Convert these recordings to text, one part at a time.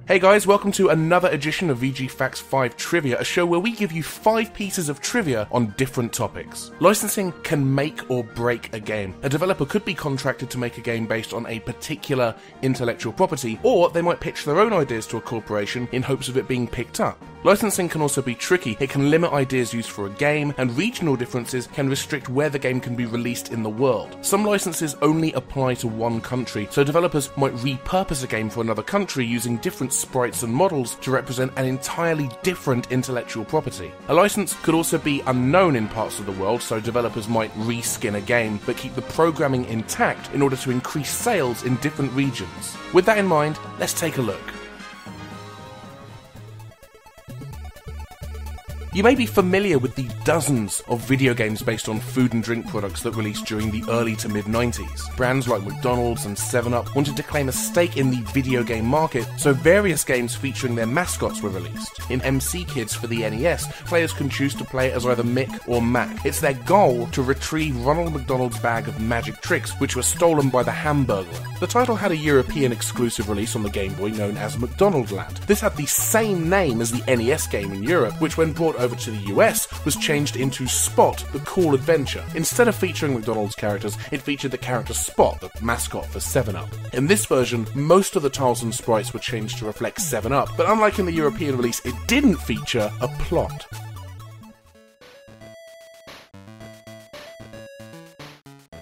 Hey guys, welcome to another edition of VG Facts 5 Trivia, a show where we give you 5 pieces of trivia on different topics. Licensing can make or break a game. A developer could be contracted to make a game based on a particular intellectual property, or they might pitch their own ideas to a corporation in hopes of it being picked up. Licensing can also be tricky. It can limit ideas used for a game, and regional differences can restrict where the game can be released in the world. Some licenses only apply to one country, so developers might repurpose a game for another country using different sprites and models to represent an entirely different intellectual property. A license could also be unknown in parts of the world, so developers might reskin a game but keep the programming intact in order to increase sales in different regions. With that in mind, let's take a look. You may be familiar with the dozens of video games based on food and drink products that released during the early to mid-90s. Brands like McDonald's and 7-Up wanted to claim a stake in the video game market, so various games featuring their mascots were released. In MC Kids for the NES, players can choose to play as either Mick or Mac. It's their goal to retrieve Ronald McDonald's bag of magic tricks, which were stolen by the Hamburglar. The title had a European exclusive release on the Game Boy known as McDonaldland. This had the same name as the NES game in Europe, which when brought over to the US was changed into Spot, the Cool Adventure. Instead of featuring McDonald's characters, it featured the character Spot, the mascot for 7-Up. In this version, most of the tiles and sprites were changed to reflect 7-Up, but unlike in the European release, it didn't feature a plot.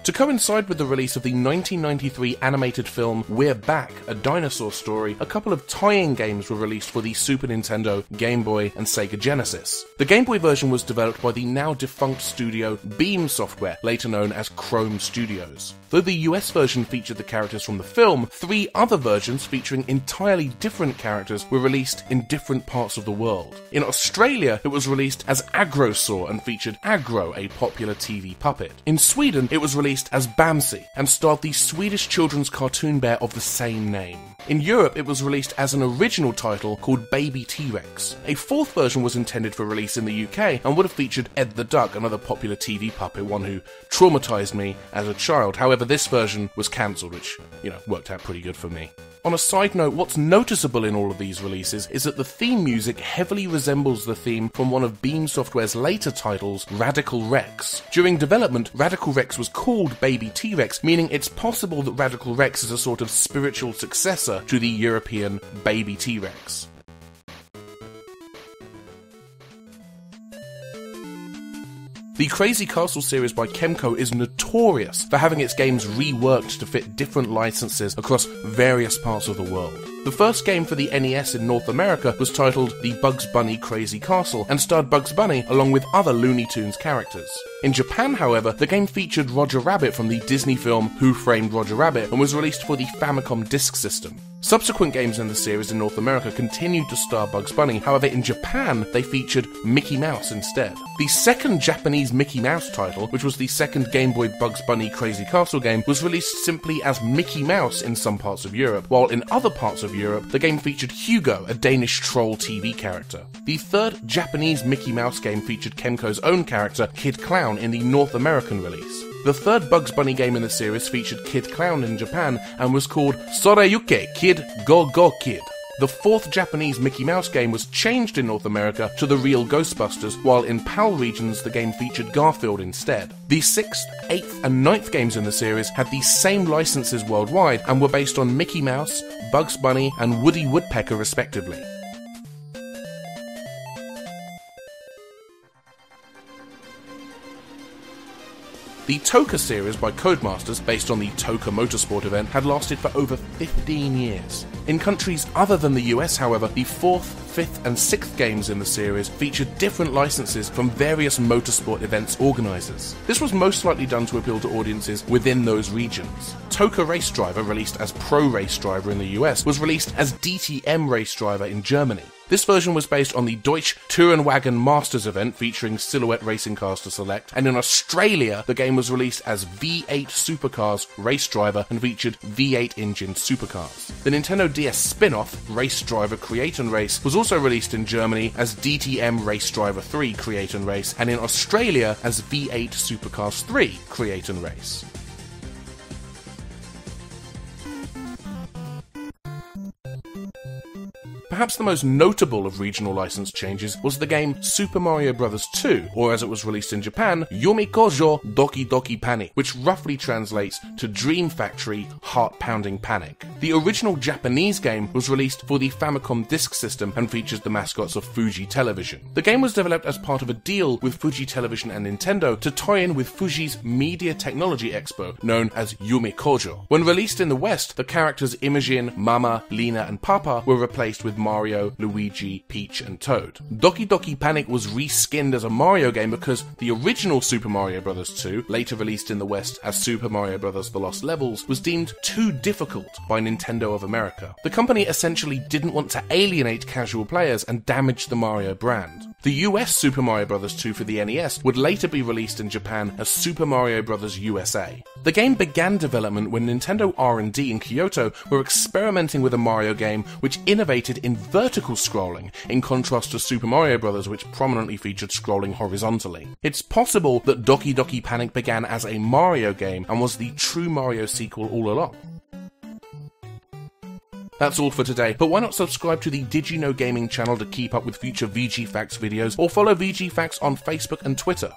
To coincide with the release of the 1993 animated film We're Back, a Dinosaur Story, a couple of tie-in games were released for the Super Nintendo, Game Boy, and Sega Genesis. The Game Boy version was developed by the now defunct studio Beam Software, later known as Chrome Studios. Though the US version featured the characters from the film, 3 other versions featuring entirely different characters were released in different parts of the world. In Australia, it was released as Agrosaur and featured Agro, a popular TV puppet. In Sweden, it was released as Bamsi and starred the Swedish children's cartoon bear of the same name. In Europe, it was released as an original title called Baby T-Rex. A 4th version was intended for release in the UK and would have featured Ed the Duck, another popular TV puppet, one who traumatized me as a child. However, this version was cancelled, which, worked out pretty good for me. On a side note, what's noticeable in all of these releases is that the theme music heavily resembles the theme from one of Beam Software's later titles, Radical Rex. During development, Radical Rex was called Baby T-Rex, meaning it's possible that Radical Rex is a sort of spiritual successor to the European Baby T-Rex. The Crazy Castle series by Kemco is notorious for having its games reworked to fit different licenses across various parts of the world. The first game for the NES in North America was titled The Bugs Bunny Crazy Castle and starred Bugs Bunny along with other Looney Tunes characters. In Japan, however, the game featured Roger Rabbit from the Disney film Who Framed Roger Rabbit and was released for the Famicom Disk System. Subsequent games in the series in North America continued to star Bugs Bunny, however in Japan they featured Mickey Mouse instead. The second Japanese Mickey Mouse title, which was the second Game Boy Bugs Bunny Crazy Castle game, was released simply as Mickey Mouse in some parts of Europe, while in other parts of Europe the game featured Hugo, a Danish troll TV character. The third Japanese Mickey Mouse game featured Kemco's own character, Kid Clown, in the North American release. The third Bugs Bunny game in the series featured Kid Clown in Japan and was called Sorayuke Kid Go Go Kid. The 4th Japanese Mickey Mouse game was changed in North America to The Real Ghostbusters, while in PAL regions the game featured Garfield instead. The 6th, 8th and 9th games in the series had the same licenses worldwide and were based on Mickey Mouse, Bugs Bunny and Woody Woodpecker respectively. The Toka Series by Codemasters, based on the Toka Motorsport event, had lasted for over 15 years. In countries other than the US, however, the 4th, 5th and 6th games in the series featured different licenses from various motorsport events organisers. This was most likely done to appeal to audiences within those regions. Toka Race Driver, released as Pro Race Driver in the US, was released as DTM Race Driver in Germany. This version was based on the Deutsche Tourenwagen Masters event featuring silhouette racing cars to select, and in Australia the game was released as V8 Supercars Race Driver and featured V8 engine supercars. The Nintendo DS spin-off, Race Driver Create and Race, was also released in Germany as DTM Race Driver 3 Create and Race, and in Australia as V8 Supercars 3 Create and Race. Perhaps the most notable of regional license changes was the game Super Mario Bros. 2, or as it was released in Japan, Yumi Kojo Doki Doki Panic, which roughly translates to Dream Factory Heart-Pounding Panic. The original Japanese game was released for the Famicom Disk System and features the mascots of Fuji Television. The game was developed as part of a deal with Fuji Television and Nintendo to tie in with Fuji's Media Technology Expo, known as Yumi Kojo. When released in the West, the characters Imogen, Mama, Lena and Papa were replaced with Mario, Luigi, Peach and Toad. Doki Doki Panic was reskinned as a Mario game because the original Super Mario Bros. 2, later released in the West as Super Mario Bros. The Lost Levels, was deemed too difficult by Nintendo of America. The company essentially didn't want to alienate casual players and damage the Mario brand. The US Super Mario Bros. 2 for the NES would later be released in Japan as Super Mario Bros. USA. The game began development when Nintendo R&D in Kyoto were experimenting with a Mario game which innovated in vertical scrolling, in contrast to Super Mario Bros. Which prominently featured scrolling horizontally. It's possible that Doki Doki Panic began as a Mario game and was the true Mario sequel all along. That's all for today, but why not subscribe to the Did You Know Gaming channel to keep up with future VG Facts videos, or follow VG Facts on Facebook and Twitter.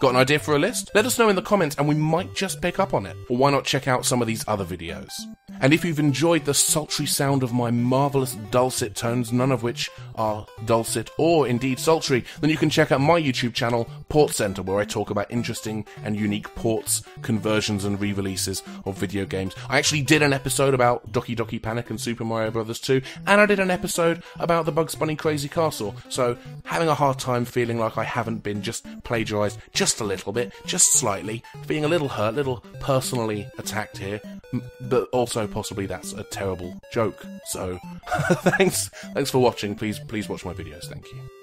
Got an idea for a list? Let us know in the comments and we might just pick up on it. Or why not check out some of these other videos? And if you've enjoyed the sultry sound of my marvellous dulcet tones, none of which are dulcet or indeed sultry, then you can check out my YouTube channel, PortsCenter, where I talk about interesting and unique ports, conversions and re-releases of video games. I actually did an episode about Doki Doki Panic and Super Mario Bros. 2, and I did an episode about the Bugs Bunny Crazy Castle, so having a hard time feeling like I haven't been just plagiarised just a little bit, just slightly, being a little hurt, a little personally attacked here, but also possibly that's a terrible joke. So thanks for watching. Please watch my videos. Thank you.